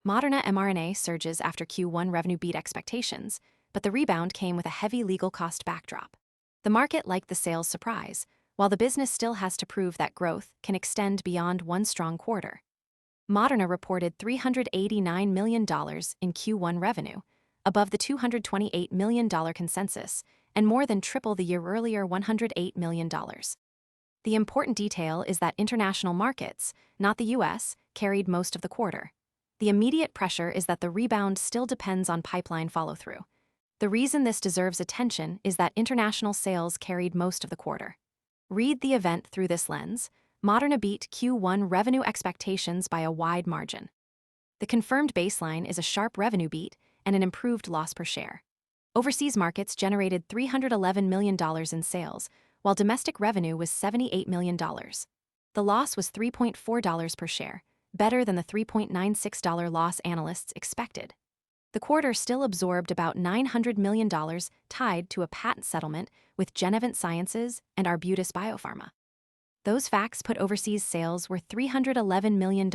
Moderna mRNA surges after Q1 revenue beat expectations, but the rebound came with a heavy legal cost backdrop. The market liked the sales surprise, while the business still has to prove that growth can extend beyond one strong quarter. Moderna reported $389 million in Q1 revenue, above the $228 million consensus, and more than triple the year-earlier $108 million. The important detail is that international markets, not the US, carried most of the quarter. The immediate pressure is that the rebound still depends on pipeline follow-through. The reason this deserves attention is that international sales carried most of the quarter. Read the event through this lens. Moderna beat Q1 revenue expectations by a wide margin. The confirmed baseline is a sharp revenue beat and an improved loss per share. Overseas markets generated $311 million in sales, while domestic revenue was $78 million. The loss was $3.4 per share, better than the $3.96 loss analysts expected. The quarter still absorbed about $900 million tied to a patent settlement with Genevant Sciences and Arbutus Biopharma. Those facts put overseas sales were $311 million.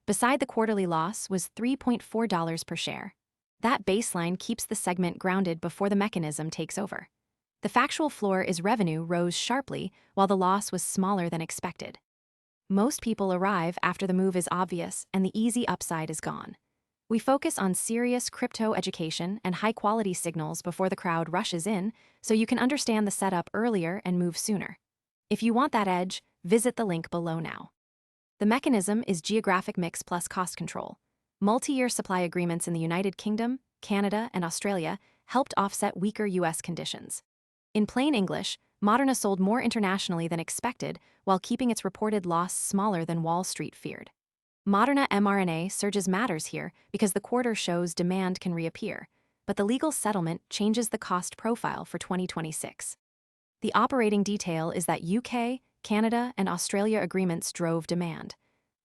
Beside the quarterly loss was $3.4 per share. That baseline keeps the segment grounded before the mechanism takes over. The factual floor is revenue rose sharply while the loss was smaller than expected. Most people arrive after the move is obvious and the easy upside is gone. We focus on serious crypto education and high-quality signals before the crowd rushes in, so you can understand the setup earlier and move sooner. If you want that edge, visit the link below now. The mechanism is geographic mix plus cost control. Multi-year supply agreements in the United Kingdom, Canada, and Australia helped offset weaker US conditions. In plain English, Moderna sold more internationally than expected while keeping its reported loss smaller than Wall Street feared. Moderna mRNA Surges matters here because the quarter shows demand can reappear, but the legal settlement changes the cost profile for 2026. The operating detail is that UK, Canada, and Australia agreements drove demand,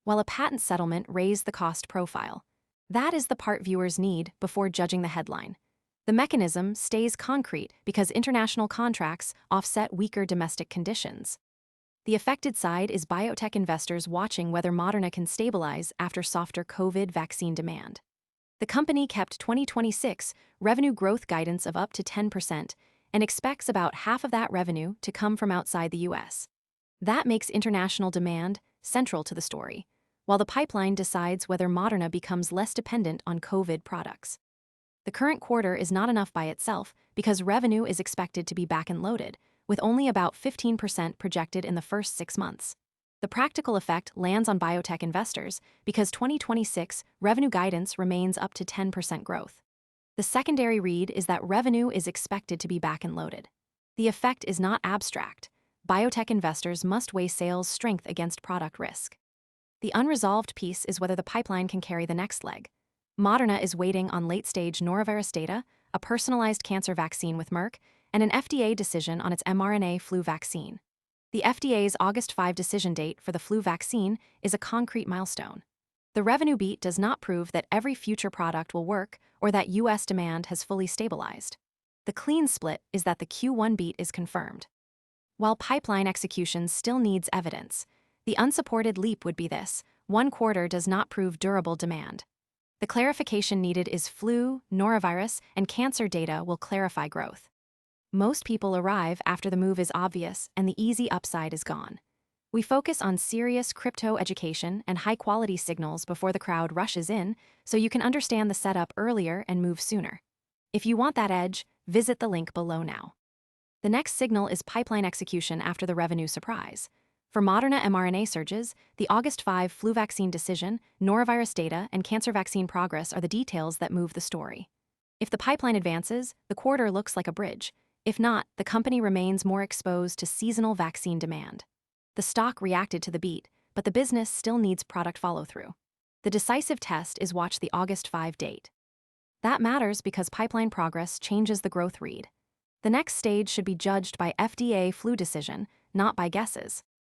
while a patent settlement raised the cost profile. That is the part viewers need before judging the headline. The mechanism stays concrete because international contracts offset weaker domestic conditions. The affected side is biotech investors watching whether Moderna can stabilize after softer COVID vaccine demand. The company kept 2026 revenue growth guidance of up to 10% and expects about half of that revenue to come from outside the US. That makes international demand central to the story, while the pipeline decides whether Moderna becomes less dependent on COVID products. The current quarter is not enough by itself because revenue is expected to be backend-loaded, with only about 15% projected in the first 6 months. The practical effect lands on biotech investors because 2026 revenue guidance remains up to 10% growth. The secondary read is that revenue is expected to be backend-loaded. The effect is not abstract. Biotech investors must weigh sales strength against product risk. The unresolved piece is whether the pipeline can carry the next leg. Moderna is waiting on late-stage norovirus data, a personalized cancer vaccine with Merck, and an FDA decision on its mRNA flu vaccine. The FDA's August 5 decision date for the flu vaccine is a concrete milestone. The revenue beat does not prove that every future product will work or that US demand has fully stabilized. The clean split is that the Q1 beat is confirmed. While pipeline execution still needs evidence, the unsupported leap would be this: one quarter does not prove durable demand. The clarification needed is flu, norovirus, and cancer data will clarify growth. Most people arrive after the move is obvious and the easy upside is gone. We focus on serious crypto education and high-quality signals before the crowd rushes in, so you can understand the setup earlier and move sooner. If you want that edge, visit the link below now. The next signal is pipeline execution after the revenue surprise. For Moderna mRNA Surges, the August 5 flu vaccine decision, norovirus data, and cancer vaccine progress are the details that move the story. If the pipeline advances, the quarter looks like a bridge. If not, the company remains more exposed to seasonal vaccine demand. The stock reacted to the beat, but the business still needs product follow-through. The decisive test is watch the August 5 date. That matters because pipeline progress changes the growth read. The next stage should be judged by FDA flu decision, not by guesses.